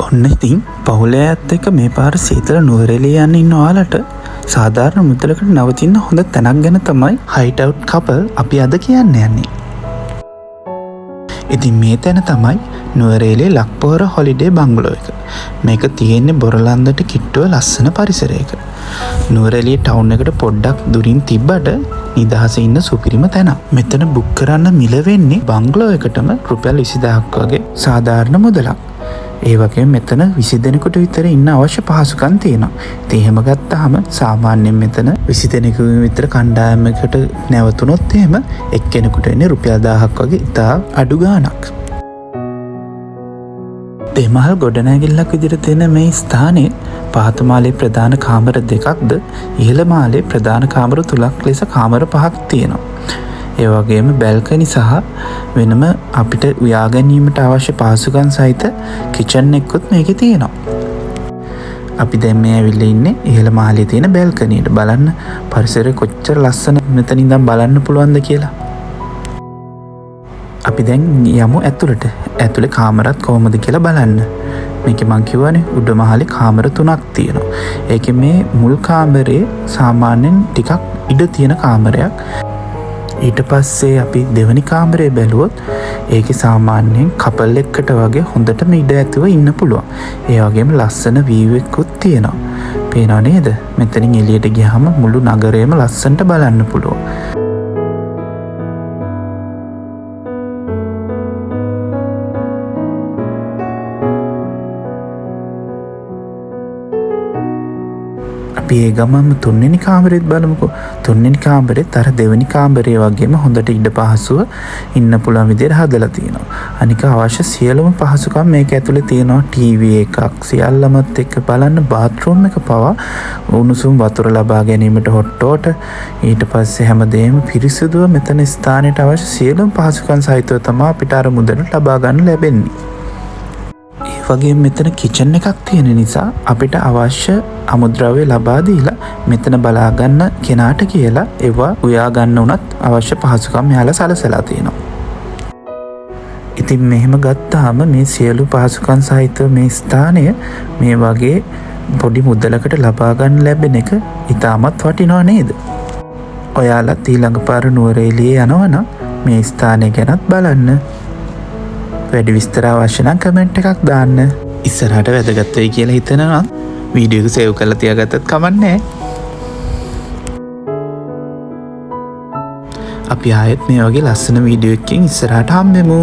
ඔන්න ඉතින් පවුලේ ඇත්ත එක මේ පාර සීතල නුවරඑළිය යන්න ඉන්න ඔයාලට සාධාරණ මුදලකට නවතින්න හොඳ තැනක් ගැන තමයි හයිට් අවුට් කපල් අපි අද කියන්න යන්නේ. ඉතින් මේ තැන තමයි නුවරඑළිය ලක්පොහොර හොලිඩේ බංගලෝ එක. මේක තියෙන්නේ බොරලන්දට කිට්ටුව ලස්සන පරිසරයක. නුවරඑළිය ටවුන් එකට පොඩ්ඩක් දුරින් තිබ්බට නිදහසේ ඉන්න සුපිරිම තැන. මෙතන බුක් කරන්න මිල වෙන්නේ බංගලෝ එකටම රුපියල් 20000ක් වගේ සාධාරණ මුදලක්. ඒ වගේම මෙතන 20 දෙනෙකුට විතර ඉන්න අවශ්‍ය පහසුකම් තියෙනවා. ඉතින් එහෙම ගත්තාම සාමාන්‍යයෙන් මෙතන 20 දෙනෙකු විතර කණ්ඩායමකට නැවතුනොත් එහෙම එක්කෙනෙකුට එන්නේ රුපියල් 1000ක් වගේ ඉතා අඩු ගාණක්. දෙමහල් ගොඩනැගිල්ලක් විදිහට තියෙන මේ ස්ථානයේ පහත මාලේ ප්‍රධාන කාමර දෙකක්ද ඉහළ මාලේ ප්‍රධාන කාමර 3ක් ලෙස කාමර 5ක් තියෙනවා. ඒ වගේම බැල්කනි සහ වෙනම අපිට උයා ගැනීමට අවශ්‍ය පහසුකම් සහිත කිචන් එකකුත් මේකේ තියෙනවා. අපි දැන් මේ ඇවිල්ලා ඉන්නේ ඉහළ මාලේ තියෙන බැල්කනියට. බලන්න පරිසරය කොච්චර ලස්සන මෙතන ඉඳන් බලන්න පුළුවන්ද කියලා. අපි දැන් යමු ඇතුළට. ඇතුලේ කාමරات කොහොමද කියලා බලන්න. මේකේ මං කියවනේ උඩ මහලේ කාමර 3ක් තියෙනවා. ඒකේ මේ මුල් කාමරේ සාමාන්‍යයෙන් ටිකක් ඉඩ තියෙන කාමරයක්. ඊට පස්සේ අපි දෙවනි කාමරේ බැලුවොත් ඒකේ සාමාන්‍යයෙන් කපල් එක්කට වගේ හොඳටම ඉඩ ඇතුව ඉන්න පුළුවන්. ඒ වගේම ලස්සන වීව් එකකුත් තියෙනවා. පේනව නේද? මෙතනින් එළියට ගියාම මුළු නගරයම ලස්සනට බලන්න පුළුවන්. අපි ඒ ගමන්ම තුන්වෙනි කාමරෙත් බලමුකෝ. තුන්වෙනි කාමරෙත් අර දෙවෙනි කාමරේ වගේම හොඳට ඉඩ පහසුව ඉන්න පුළුවන් විදිහට හදලා තියෙනවා. අනික අවශ්‍ය සියලුම පහසුකම් මේක ඇතුලේ තියෙනවා. ටීවී එකක් සියල්ලමත් එක්ක බලන්න බාත්රූම් එක පවා උණුසුම් වතුර ලබා ගැනීමට හොට් වෝටර්. ඊට පස්සේ හැමදේම පිරිසිදුව මෙතන ස්ථානයට අවශ්‍ය සියලුම පහසුකම් සහිතව තමයි අපිට අර මුදලට ලබා ගන්න ලැබෙන්නේ. වගේ මෙතන කිචන් එකක් තියෙන නිසා අපිට අවශ්‍ය අමුද්‍රව්‍ය ලබා දීලා මෙතන බලා ගන්න කෙනාට කියලා ඒවා උයා ගන්න උනත් අවශ්‍ය පහසුකම් යාලා සලසලා තියෙනවා. ඉතින් මෙහෙම ගත්තාම මේ සියලු පහසුකම් සහිත මේ ස්ථානය මේ වගේ පොඩි මුදලකට ලබා ගන්න ලැබෙන එක ඉතාමත් වටිනවා නේද? ඔයාලත් ඊළඟ පාර නුවරඑළිය යනවනම් මේ ස්ථානය ගැනත් බලන්න. වැඩි විස්තර අවශ්‍ය නම් කමෙන්ට් එකක් දාන්න. ඉස්සරහට වැදගත් වෙයි කියලා හිතනවා නම් වීඩියෝ එක සේව් කරලා තියාගත්තත් කමක් නැහැ. අපි ආයෙත් මේ වගේ ලස්සන වීඩියෝ එකකින් ඉස්සරහට හම්බෙමු.